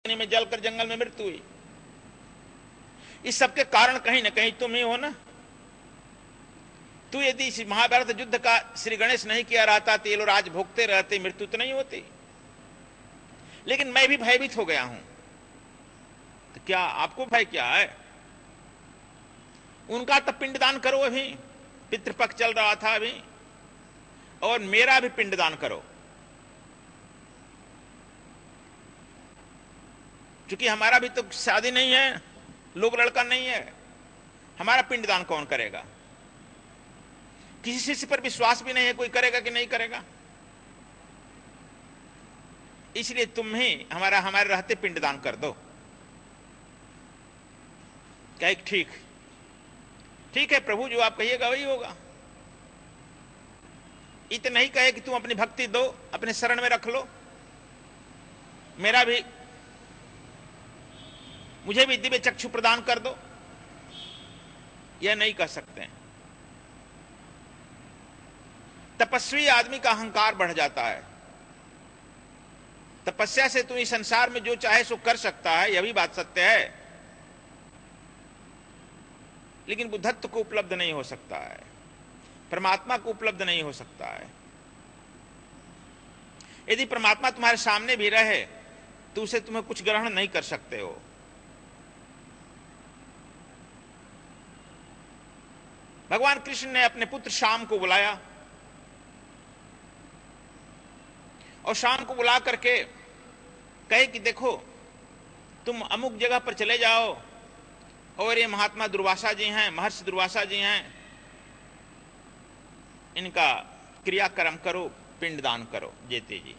में जलकर जंगल में मृत्यु हुई। इस सबके कारण कहीं ना कहीं तुम ही हो ना। तू यदि इस महाभारत युद्ध का श्री गणेश नहीं किया रहता तो ये लोग राज भोगते रहते, मृत्यु तो नहीं होती। लेकिन मैं भी भयभीत हो गया हूं। तो क्या आपको भय क्या है? उनका तो पिंडदान करो, अभी पितृपक्ष चल रहा था अभी, और मेरा भी पिंडदान करो। क्योंकि हमारा भी तो शादी नहीं है, लोग लड़का नहीं है, हमारा पिंडदान कौन करेगा? किसी शिष्य पर विश्वास भी नहीं है, कोई करेगा कि नहीं करेगा। इसलिए तुम ही हमारे रहते पिंडदान कर दो। क्या ठीक है प्रभु, जो आप कहिएगा वही होगा। इतना नहीं कहे कि तुम अपनी भक्ति दो, अपने शरण में रख लो, मुझे भी दिव्य चक्षु प्रदान कर दो, यह नहीं कह सकते हैं। तपस्वी आदमी का अहंकार बढ़ जाता है। तपस्या से तू इस संसार में जो चाहे सो कर सकता है, यह भी बात सत्य है, लेकिन बुद्धत्व को उपलब्ध नहीं हो सकता है, परमात्मा को उपलब्ध नहीं हो सकता है। यदि परमात्मा तुम्हारे सामने भी रहे तो उसे तुम्हें कुछ ग्रहण नहीं कर सकते हो। भगवान कृष्ण ने अपने पुत्र श्याम को बुलाया और श्याम को बुला करके कहे कि देखो, तुम अमुक जगह पर चले जाओ और ये महात्मा दुर्वासा जी हैं, महर्षि दुर्वासा जी हैं, इनका क्रियाक्रम करो, पिंडदान करो। जेते जी,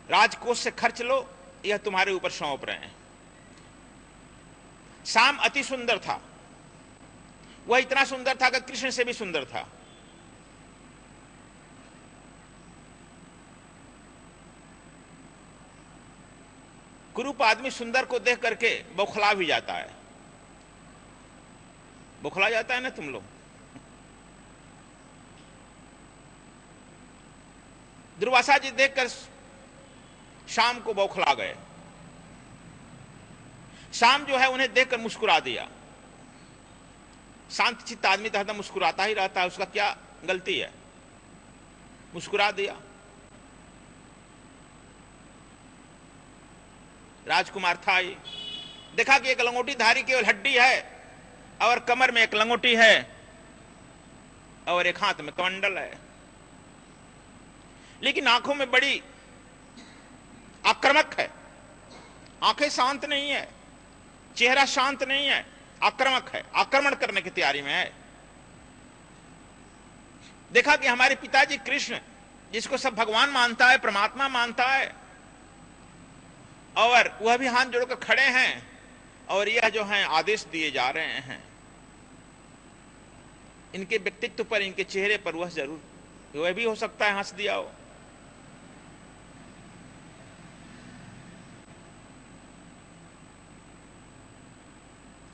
राजकोष से खर्च लो, यह तुम्हारे ऊपर सौंप रहे हैं। श्याम अति सुंदर था, वह इतना सुंदर था कि कृष्ण से भी सुंदर था। कुरूप आदमी सुंदर को देख करके बौखला भी जाता है। बौखला जाता है ना तुम लोग। दुर्वासा जी देखकर श्याम को बौखला गए। श्याम जो है उन्हें देखकर मुस्कुरा दिया। शांत चित्त आदमी तो हरदम मुस्कुराता ही रहता है, उसका क्या गलती है? मुस्कुरा दिया। राजकुमार था ही, देखा कि एक लंगोटी धारी केवल हड्डी है और कमर में एक लंगोटी है और एक हाथ में कमंडल है, लेकिन आंखों में बड़ी आक्रामक है। आंखें शांत नहीं है, चेहरा शांत नहीं है, आक्रामक है, आक्रमण करने की तैयारी में है। देखा कि हमारे पिताजी कृष्ण, जिसको सब भगवान मानता है, परमात्मा मानता है, और वह भी हाथ जोड़कर खड़े हैं और यह जो है आदेश दिए जा रहे हैं। इनके व्यक्तित्व पर, इनके चेहरे पर वह जरूर, वह भी हो सकता है हंस दिया हो।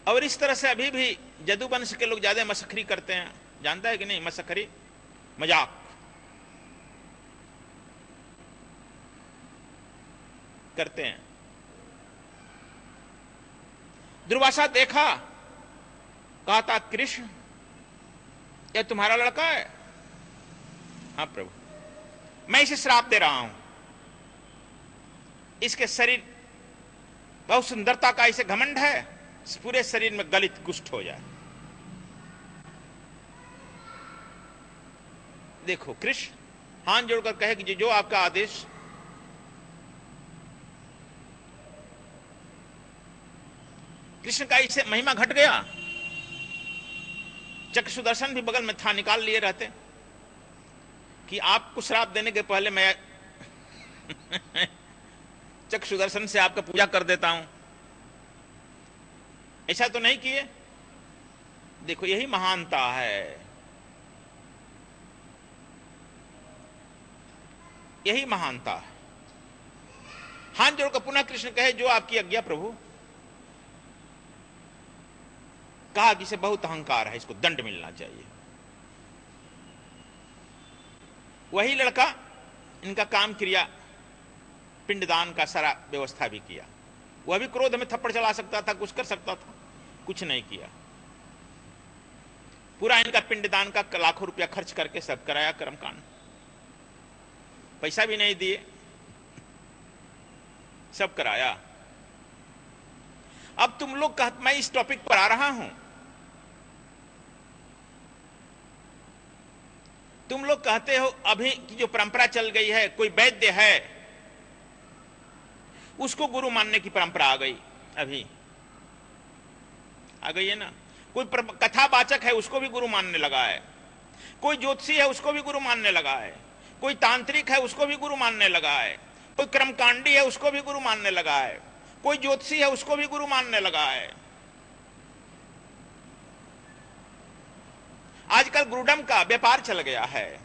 और इस तरह से अभी भी जदुवंश के लोग ज्यादा मसखरी करते हैं, जानता है कि नहीं? मसखरी, मजाक करते हैं। दुर्वासा देखा, कहा था कृष्ण यह तुम्हारा लड़का है? हाँ प्रभु, मैं इसे श्राप दे रहा हूं, इसके शरीर बहुत सुंदरता का इसे घमंड है, इस पूरे शरीर में गलित कुष्ठ हो जाए। देखो कृष्ण हाथ जोड़कर कहे कि जो आपका आदेश। कृष्ण का इससे महिमा घट गया। चक्र सुदर्शन भी बगल में था, निकाल लिए रहते कि आपको श्राप देने के पहले मैं चक्र सुदर्शन से आपका पूजा कर देता हूं। ऐसा तो नहीं किए। देखो यही महानता है, यही महानता है। हाथ जोड़कर पुनः कृष्ण कहे जो आपकी आज्ञा प्रभु। कहा कि इसे बहुत अहंकार है, इसको दंड मिलना चाहिए। वही लड़का इनका काम क्रिया पिंडदान का सारा व्यवस्था भी किया। वह भी क्रोध में थप्पड़ चला सकता था, कुछ कर सकता था, कुछ नहीं किया। पूरा इनका पिंडदान का लाखों रुपया खर्च करके सब कराया कर्मकांड, पैसा भी नहीं दिए, सब कराया। अब तुम लोग मैं इस टॉपिक पर आ रहा हूं, तुम लोग कहते हो अभी की जो परंपरा चल गई है, कोई वैद्य है उसको गुरु मानने की परंपरा आ गई, अभी आ गई है ना। कोई कथावाचक है उसको भी गुरु मानने लगा है, कोई ज्योतिषी है उसको भी गुरु मानने लगा है, कोई तांत्रिक है उसको भी गुरु मानने लगा है, कोई कर्मकांडी है उसको भी गुरु मानने लगा है, कोई ज्योतिषी है उसको भी गुरु मानने लगा है। आजकल गुरुडम का व्यापार चल गया है।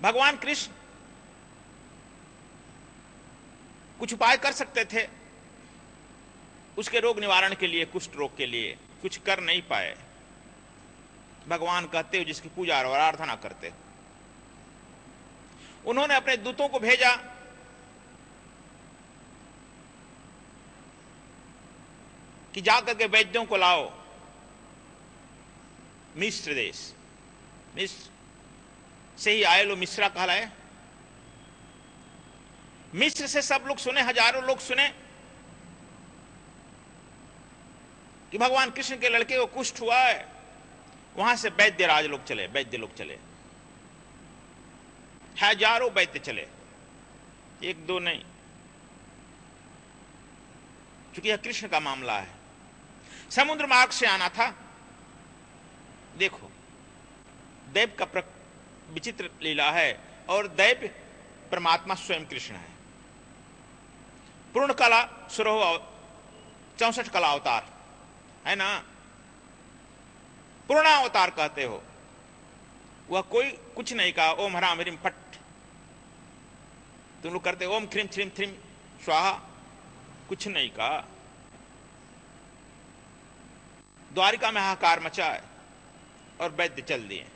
भगवान कृष्ण कुछ उपाय कर सकते थे उसके रोग निवारण के लिए, कुष्ठ रोग के लिए, कुछ कर नहीं पाए। भगवान कहते हो जिसकी पूजा और आराधना करते हो। उन्होंने अपने दूतों को भेजा कि जाकर के वैद्यों को लाओ मिस्र देश, मिस्र से ही आए लोग मिश्रा कहलाए। मिस्र से सब लोग सुने, हजारों लोग सुने कि भगवान कृष्ण के लड़के को कुष्ठ हुआ है। वहां से वैद्य राज लोग चले, वैद्य लोग चले, हजारों वैद्य चले, एक दो नहीं, क्योंकि यह कृष्ण का मामला है। समुद्र मार्ग से आना था। देखो दैव का विचित्र लीला है, और दैव परमात्मा स्वयं कृष्ण है। पूर्ण कला 64 कला अवतार है ना, पूर्णावतार कहते हो। वह कोई कुछ नहीं कहा ओम ह्राम ह्रीम फट, तुम लोग करते ओम ख्रीम श्रीम थ्रीम स्वाहा, कुछ नहीं कहा। द्वारिका में हाहाकार मचा है और वैद्य चल दिए।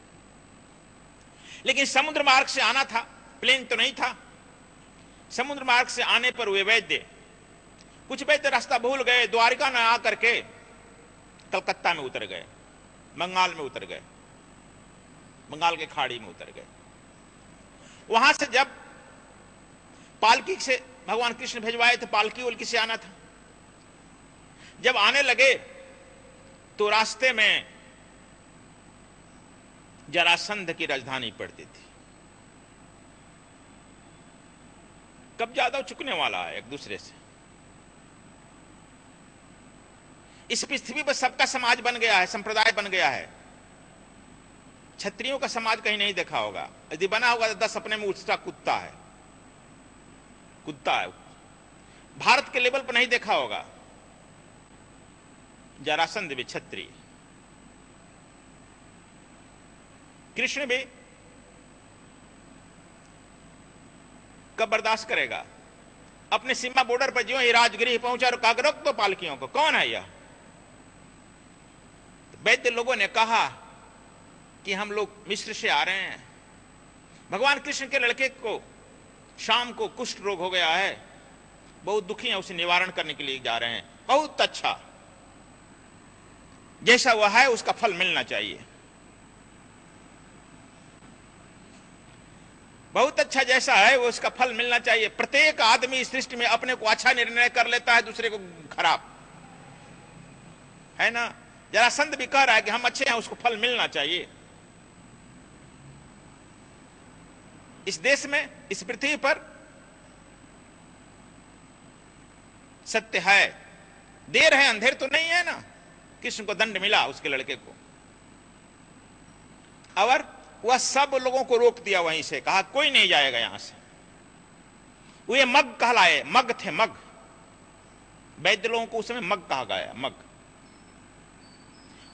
लेकिन समुद्र मार्ग से आना था, प्लेन तो नहीं था। समुद्र मार्ग से आने पर वे वैद्य, कुछ वैद्य रास्ता भूल गए, द्वारिका न आकर के कलकत्ता में उतर गए, बंगाल में उतर गए, बंगाल के खाड़ी में उतर गए। वहां से जब पालकी से भगवान कृष्ण भेजवाए थे, पालकी उल्की से आना था। जब आने लगे तो रास्ते में जरासंध की राजधानी पड़ती थी। कब ज्यादा चुकने वाला है एक दूसरे से। इस पृथ्वी पर सबका समाज बन गया है, संप्रदाय बन गया है। क्षत्रियों का समाज कहीं नहीं देखा होगा, यदि बना होगा तो 10 अपने में उठता कुत्ता है, कुत्ता है। भारत के लेवल पर नहीं देखा होगा। जरासंध भी क्षत्रिय, कृष्ण भी कब बर्दाश्त करेगा। अपने सीमा बॉर्डर पर जो ही राजगृह पहुंचा और कहा रोक दो पालकियों को, कौन है यह। वैद्य लोगों ने कहा कि हम लोग मिस्र से आ रहे हैं, भगवान कृष्ण के लड़के को शाम को कुष्ठ रोग हो गया है, बहुत दुखी है, उसे निवारण करने के लिए जा रहे हैं। बहुत अच्छा, जैसा वह है उसका फल मिलना चाहिए। बहुत अच्छा जैसा है वो उसका फल मिलना चाहिए। प्रत्येक आदमी इस सृष्टि में अपने को अच्छा निर्णय कर लेता है, दूसरे को खराब, है ना। जरासंध भी कह रहा है कि हम अच्छे हैं, उसको फल मिलना चाहिए। इस देश में, इस पृथ्वी पर सत्य है, देर है अंधेर तो नहीं है ना। कृष्ण को दंड मिला उसके लड़के को, और वह सब लोगों को रोक दिया वहीं से, कहा कोई नहीं जाएगा यहां से। वे मग कहलाए, मग थे, मग। वैद्य लोगों को उस समय मग कहा गया, मग।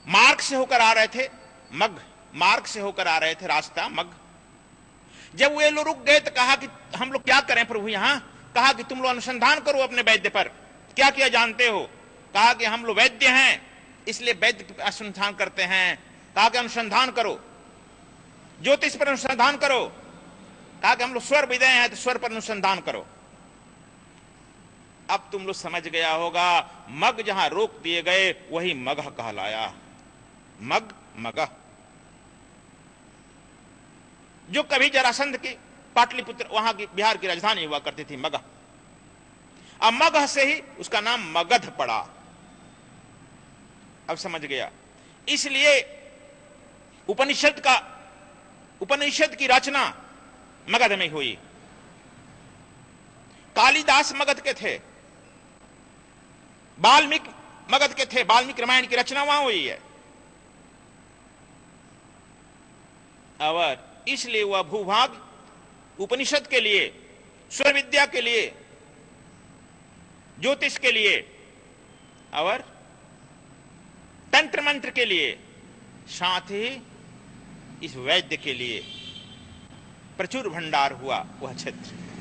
मार्ग से होकर आ रहे थे, मग, मार्ग से होकर आ रहे थे, रास्ता मग। जब वे लोग रुक गए तो कहा कि हम लोग क्या करें प्रभु यहां। कहा कि तुम लोग अनुसंधान करो अपने वैद्य पर, क्या किया जानते हो। कहा कि हम लोग वैद्य हैं, इसलिए वैद्य अनुसंधान करते हैं। कहा कि अनुसंधान करो, ज्योतिष पर अनुसंधान करो, कहा कि हम लोग स्वर विदय हैं, तो स्वर पर अनुसंधान करो। अब तुम लोग समझ गया होगा, मग जहां रोक दिए गए वही मगह कहलाया। मग मगह, जो कभी जरासंध की पाटलिपुत्र वहां की बिहार की राजधानी हुआ करती थी मगह। अब मगह से ही उसका नाम मगध पड़ा। अब समझ गया। इसलिए उपनिषद की रचना मगध में हुई। कालिदास मगध के थे, वाल्मीकि मगध के थे, वाल्मीकि रामायण की रचना वहां हुई है। और इसलिए वह भूभाग उपनिषद के लिए, स्वर विद्या के लिए, ज्योतिष के लिए और तंत्र मंत्र के लिए, साथ ही इस वैद्य के लिए प्रचुर भंडार हुआ वह क्षेत्र।